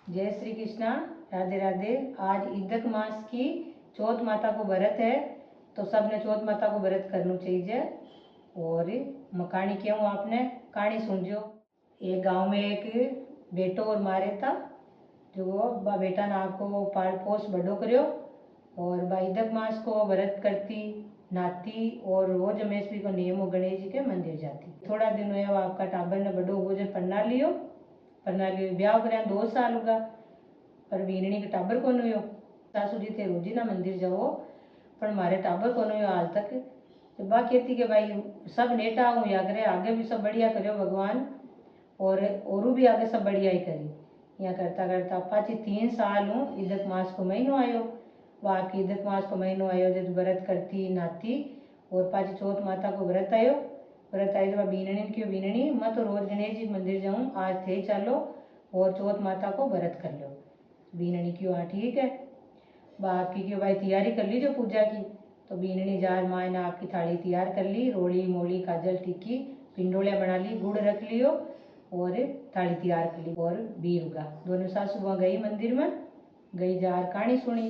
जय श्री कृष्णा। राधे राधे। आज इदक मास की चौथ माता को व्रत है, तो सबने चौथ माता को व्रत करना चाहिए। और मैं कहानी क्यों आपने कहानी सुनजो। एक गांव में एक बेटो और मारे था, जो बा बेटा ने आपको पाल पोस बड़ो करो और बा इदक मास को व्रत करती नाती और रोज हमेशा को नियम गणेश जी के मंदिर जाती। थोड़ा दिन हुआ आपका टाबर ने बड़ो भोजन पन्ना लियो ब्याह कर 2 साल होगा, पर वीरणी के टाबर को हुयो। सासू जी थे रोजी ना मंदिर जाओ, पर मारे टाबर को हुयो हाल तक। तो बा कहती कि भाई सब नेटा हूँ या करे, आगे भी सब बढ़िया करो भगवान, और भी आगे सब बढ़िया ही करी। यहाँ करता करता पाची 3 साल हूँ इदक मास को महीनो आयो। वह आपकी इदक मास को महीनो आयो जब व्रत करती नाती और पाची चौथ माता को व्रत आयो तो बीनणी क्यों बीनणी मैं तो रोज गणेश जी मंदिर जाऊँ, आज थे चलो और चौथ माता को व्रत कर लो। बीनणी क्यों हाँ ठीक है। आपकी क्यों भाई तैयारी कर लीजिए पूजा की। तो बीनणी जार माँ ने आपकी थाली तैयार कर ली, रोली मोली काजल टिक्की पिंडोलिया बना ली, गुड़ रख लियो और थाली तैयार कर ली। और बीर उगा दोनों सासू वहाँ गई मंदिर में, गई जार कहानी सुनी।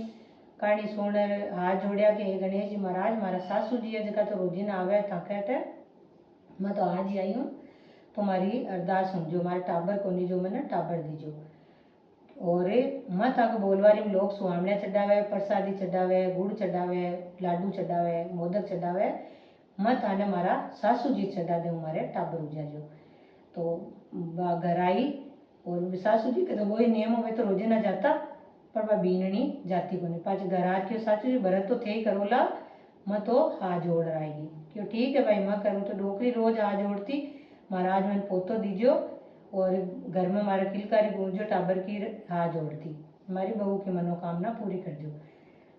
कहानी सुन हाथ जोड़िया के गणेश जी महाराज मारा सासू जी है जगह तो रोजी ना आवे ताकत मैं तो आज ही आई हूँ, तुम्हारी अरदास सुनजो, मारे टाबर को नहीं जो मैंने टाबर दीजो। और मैं ताको बोलवारी में लोग सुहामणिया चढ़ावे, प्रसादी चढ़ावे, गुड़ चढ़ावे, लाडू चढ़ावे, मोदक चढ़ावे। मैं ताने मारा सासू जी चढ़ा दे मारे टाबर उजा जो। तो घर आई और सासू जी के तो वही नियम हो तो रोजे ना जाता, पर वह बीनणी जाती को नहीं। पाच घर आ के सासू जी भरत तो थे ही करोला, मैं तो हाथ जोड़ रही क्यों ठीक है भाई मैं करूँ तो डोकरी रोज हाथ जोड़ती महाराज मैंने पोतो दीजो और घर में हमारा किलकारी गूंजो टाबर की हाथ जोड़ती हमारी बहू की मनोकामना पूरी कर दो।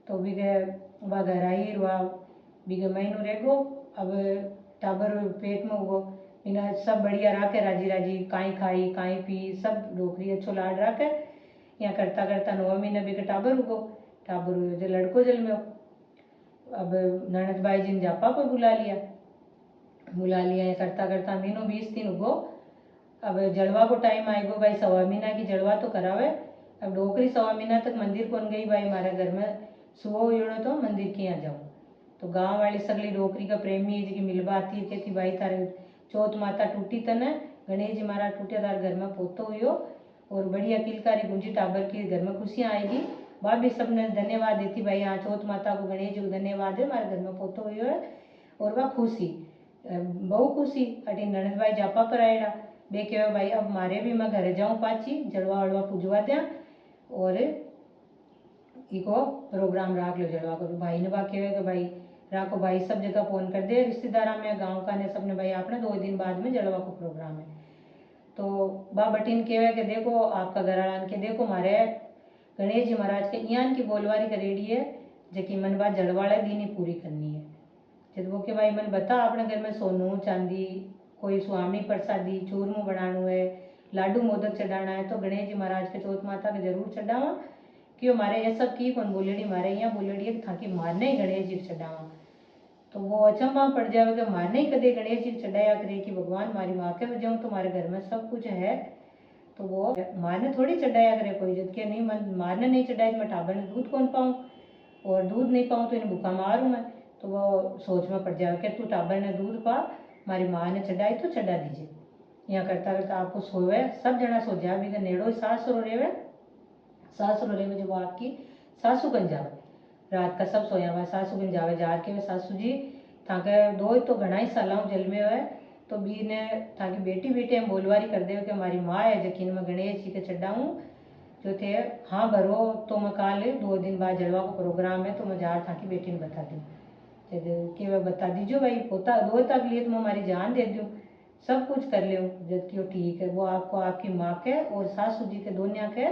तो भी वह घर आई वह बीगे महीनों रहेगो। अब टाबर पेट में उगो इन्हें सब बढ़िया राखे राजी राजी काई खाई काई पी सब डोकरी अच्छो लाड राखे। यहाँ करता करता 9 महीने भी टाबर उगो, टाबर हुयो जो लड़को जन्म्यो। अब ननद भाई जी ने जापा पर बुला लिया ये करता करता महीनों 20 दिन उगो। अब जलवा को टाइम आएगो भाई, 1.25 महीना की जलवा तो करावे। अब डोकरी 1.25 महीना तक मंदिर कौन गई भाई, हमारे घर में सुबह योड़ो तो मंदिर के यहाँ जाऊँ। तो गांव वाली सगली डोकरी का प्रेमी है जी मिलवा आती कहती भाई तारे चौथ माता टूटी तने गणेश जी महाराज टूटे तार घर में पोतो हुयो और बढ़िया किलकारी गुंजी टाबर की घर में खुशियाँ आएगी। भाभी सबने धन्यवाद देती भाई हाँ चौथ माता को गणेश जी को धन्यवाद है हमारे घर में पोतो हुयो है। और वह खुशी बहु खुशी अटी ननद भाई जापा पर आएड़ा बे कहो भाई अब मारे भी मैं घर जाऊँ पाची जड़वा वड़वा पुजवा द्या और इको प्रोग्राम राख लो जड़वा को। भाई ने बा कहे कि भाई राखो भाई सब जगह फोन कर दे रिश्तेदारा में गांव का ने सबने भाई आपने 2 दिन बाद में जड़वा को प्रोग्राम है। तो बा बटीन कहे कि देखो आपका घर आन के देखो मारे गणेश जी महाराज के इयान की बोलवारी करेड़ी है जबकि मन बात जड़वाड़ा दिन ही पूरी करनी है। जब वो के भाई मन बता अपने घर में सोनू चांदी कोई सुहामणी प्रसादी चूरमू बनाना है लाडू मोदक चढ़ाना है तो गणेश जी महाराज के चौथ माता के जरूर चढ़ावा। क्यों मारे ये सब की कौन बोलेड़ी मारे यहाँ बोलेड़ी है था कि मारने ही गणेश जी चढ़ावा। तो वो अचंबा पड़ जाए कि मारने ही कदे गणेश जी चढ़ाया करे कि भगवान मारी माँ के वजह तो हमारे घर में सब कुछ है तो वो मारने थोड़ी चढ़ाया करे कोई जब के नहीं मन मारने नहीं चढ़ाए तो मैं टाबर ने दूध कौन पाऊँ और दूध नहीं पाऊँ तो इन्हें भूखा मारूँ मैं। तो वो सोच में पड़ जाए कि तू टाबर ने दूध पा हमारी माँ ने चढ़ाई तो चढ़ा दीजिए। यहाँ करता करता आपको सोए सब जना सो जाए भी नेड़ो सासरो रेवे जब आपकी सासू बन जावे रात का सब सोया हुआ सासू बन जावे जार के सासू जी ताके 2 तो घना ही सालाऊ जल में है तो बी ने ताकि बेटी बेटी हम बोलवारी कर दे कि हमारी माँ है यकीन में गणेश जी के चढ़ाऊँ जो थे हाँ भरो तो मैं काल 2 दिन बाद जलवा को प्रोग्राम है तो मैं जार था कि बेटी ने बता दूँ कि वह बता दीजिए भाई पोता 2 तक लिए तो मैं हमारी जान दे दूँ सब कुछ कर ले जबकि वो ठीक है। वो आपको आपकी माँ के और सासू जी के दोनों के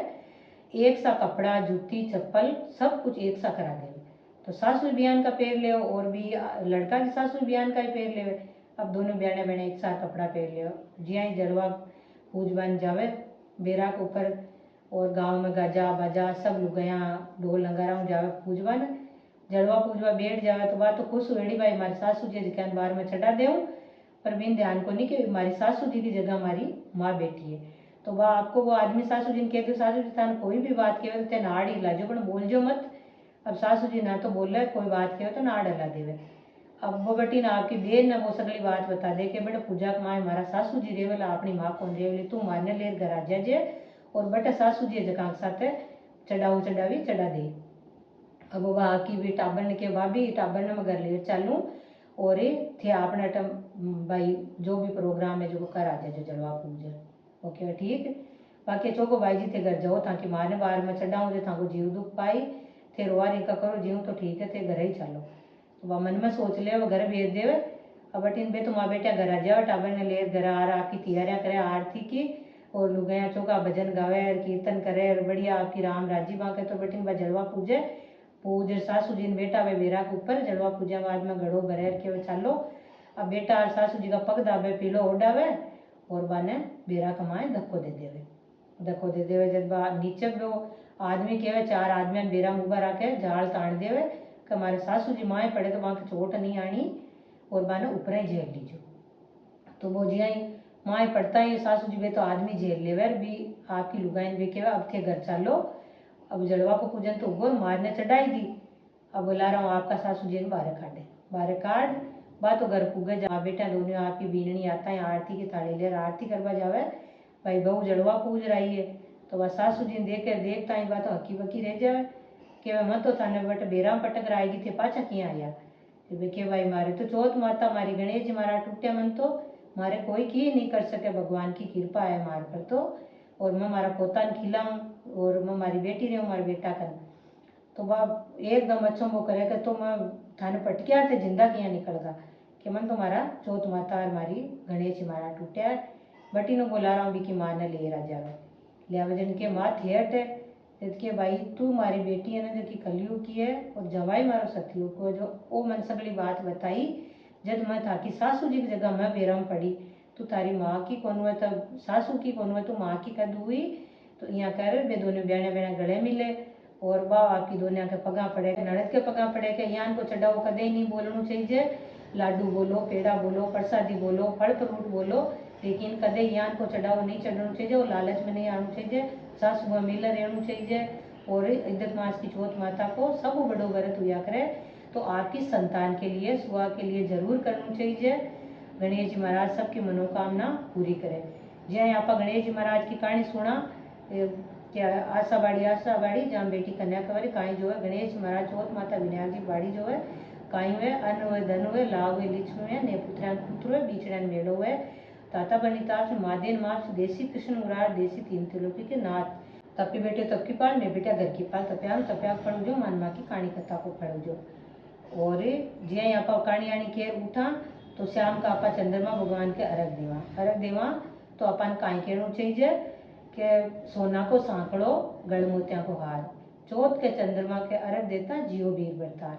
एक सा कपड़ा जूती चप्पल सब कुछ एक सा करा दे। तो सासू बयान का पैर ले और भी लड़का की सासू बयान का ही पैर ले। अब दोनों बयाने बहने एक साथ कपड़ा पैर ले जिया ही जलवा पूज बन जावे बेरा के ऊपर और गांव में गजा बजा सब लुगाया ढोल नगारा जावे पूजवा न जड़वा पूजवा बैठ जावे तो बात तो खुश हुएड़ी भाई हमारी सासू जी जिकान बार में चढ़ा देऊँ पर बिन ध्यान को नहीं कि हमारी सासू जी की जगह हमारी माँ बैठी है। तो वह आपको वो आदमी सासू जी ने कह दो सासू जी थाने कोई भी बात कहे तो तेन आड़ ही लाजो पण बोल जो मत। अब सासू जी ना तो बोल रहे कोई बात कहे तो ना आड़ हला देवे। अब वो बेटी ना आपकी बेन ने वो सगली बात बता दे कि बेटा पूजा के माए मारा सासू जी रेवेला अपनी माँ कौन रेवली तू मारने लेर घर आ जाजे और बेटा सासू जी जका साथे चढ़ाऊ चढ़ावी चढ़ा दे। अब वो आपकी भी टाबर ने के भाभी टाबर ने मैं घर ले चलूँ और थे अपने टम भाई जो भी प्रोग्राम है जो कर आ जाए जलवा पूजा ओके ठीक। बाकी चौको भाई जी थे घर जाओ ताकि मारने बाहर में चढ़ाऊँ जो थाको जीव दुख पाई थे रोआरी का करो जीव तो ठीक है थे घर ही चलो। तो वह मन में सोच ले वह घर भेज देवे। अब अटीन बे तुम्हारा बेटा घर आ जाओ टाबर ने ले घर आ रहा आपकी तैयारियां करे आरती की और लुगाया चौका भजन गावे कीर्तन करे बढ़िया आपकी राम राजी बांके तो बेटिन बा जलवा पूजे पूज सासू जी ने बेटा वे बेरा के ऊपर जलवा पूजा बाद में घड़ो भरे के चालो। अब बेटा और सासू जी का पग दाबे पीलो ओडावे और बाने बेरा कमाए धक्को दे देवे जब नीचे वो आदमी कहे चार आदमी बेरा उबा रखे झाल ताण देवे कि हमारे सासू जी माए पड़े तो वहां चोट नहीं आनी और बाने ऊपर ही झेल लीजो। तो वो जी माए पड़ता ही सासू जी वे तो आदमी झेल लेवे भी आपकी लुगाइन भी कहे अब थे घर चालो। अब जलवा को पूजन तो वो मारने चढ़ाई दी। अब बुला रहा हूँ आपका सासू जी ने बारे काट बात तो घर पुगे जा बेटा दोनों आपकी बीननी आता है आरती की थाली ले आरती करवा जावे भाई बहू जलवा पूज रही है। तो वह सासू जी देख देखता ही बात हकी बकी रह जावे कि वह मत तो थाने बट बेराम पटक आएगी थे पाछा किया आया के भाई मारे तो चौथ माता मारी गणेश जी मारा टूटे मन तो मारे कोई की नहीं कर सके भगवान की कृपा है मार पर तो और मैं मारा पोतान खिलाऊं और मैं मारी बेटी रहूं मारे बेटा कर तो बाप एकदम अच्छो वो करे कि तो मैं थाने पटकिया थे जिंदा किया निकल गा कि मन तो मारा चौथ माता और मारी गणेश जी मारा टूटा बटी नो बुला रहा हूँ की माँ ने ले जावे ले आवे जन के माँ थिएट है के भाई तू मारी बेटी है ना जो कि कलयुग की है और जवाई मारो सतयुग को जो ओ मन सगली बात बताई जब मैं था कि सासू जी की जगह मैं बेराम पड़ी तू तारी माँ की कौन हुआ तब सासू की कौन हुआ तू माँ की कद हुई तो यहाँ कर बे दोनों ब्याणे बेना गले मिले और बाप आपकी दोनों के पगा पड़े नड़द के पगा पड़े के यहाँ को चढ़ाओ कदे ही नहीं बोलना चाहिए लाडू बोलो पेड़ा बोलो प्रसादी बोलो फल फ्रूट बोलो लेकिन कदे यहाँ को चढ़ाओ नहीं चढ़ना चाहिए और लालच में नहीं आना चाहिए सास हुआ मिल रहना चाहिए। और इज्जत मास की चौथ माता को सब बड़ो व्रत हुआ करे तो आपकी संतान के लिए सुहा के लिए जरूर करना चाहिए। गणेश जी महाराज सबकी मनोकामना पूरी करे। जय आप गणेश जी महाराज की कहानी सुना क्या आशाबाड़ी जहाँ बेटी कन्या कंवरी काई जो है गणेश जी महाराज चौथ माता विनायक जी बाड़ी जो है काई हुए अन्न हुए धन हुए लाभ हुए लिच हुए ने पुत्रान पुत्र हुए बीचड़न मेलो हुए ताता बनिताक्ष मादेन मार्च देसी कृष्ण मुरार देसी तीन त्रिलोकी के नाथ तपी बेटे तपकी पाल ने बेटा घर की पाल तप्याम तप्याग पड़ो जो मान माँ की कहानी कथा को पढ़ो जो। और जिया यहाँ पर कहानी आनी केर उठा तो श्याम का आपा चंद्रमा भगवान के अर्घ देवा तो अपन काई कहना चाहिए कि सोना को सांकड़ो गड़ मोतिया को हार चौथ के चंद्रमा के अर्घ देता जियो वीर बरतार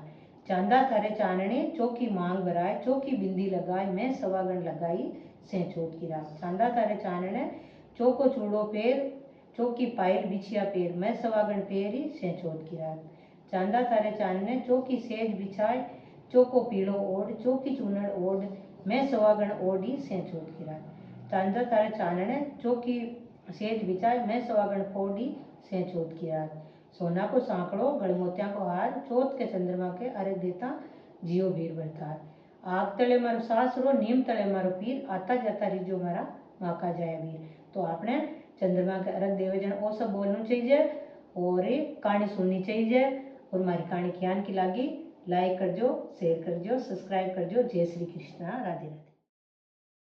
चांदा थारे चानने चौकी मांग भराए चौकी बिंदी लगाए मैं सवागण लगाई से चौथ की रात चांदा थारे चानने चौको चूड़ो पेर चौकी पायल बिछिया पेर मैं सवागण पेरी से चौथ की रात चांदा थारे चानने चौकी सेज बिछाए चौको पीलो ओढ़ चौकी चूनड़ ओढ़ मैं सवागण ओढ़ी से चौथ की रात चांदा थारे चानने चौकी सेज बिछाए मैं सवागण फोड़ी से चौथ की रात सोना को सांकड़ो गड़मोतिया को हार चौथ के चंद्रमा के अर्घ देता जियो वीर बरतार आग तले मारो सासरो नीम तले मारो पीर आता जाता रिजो मारा माका जाया वीर। तो आपने चंद्रमा के अर्घ देवे जन वो सब बोलना चाहिए और कहानी सुननी चाहिए और हमारी कहानी ज्ञान की लागी लाइक करजो शेयर करजो सब्सक्राइब करजो। जय श्री कृष्णा राधे राधे।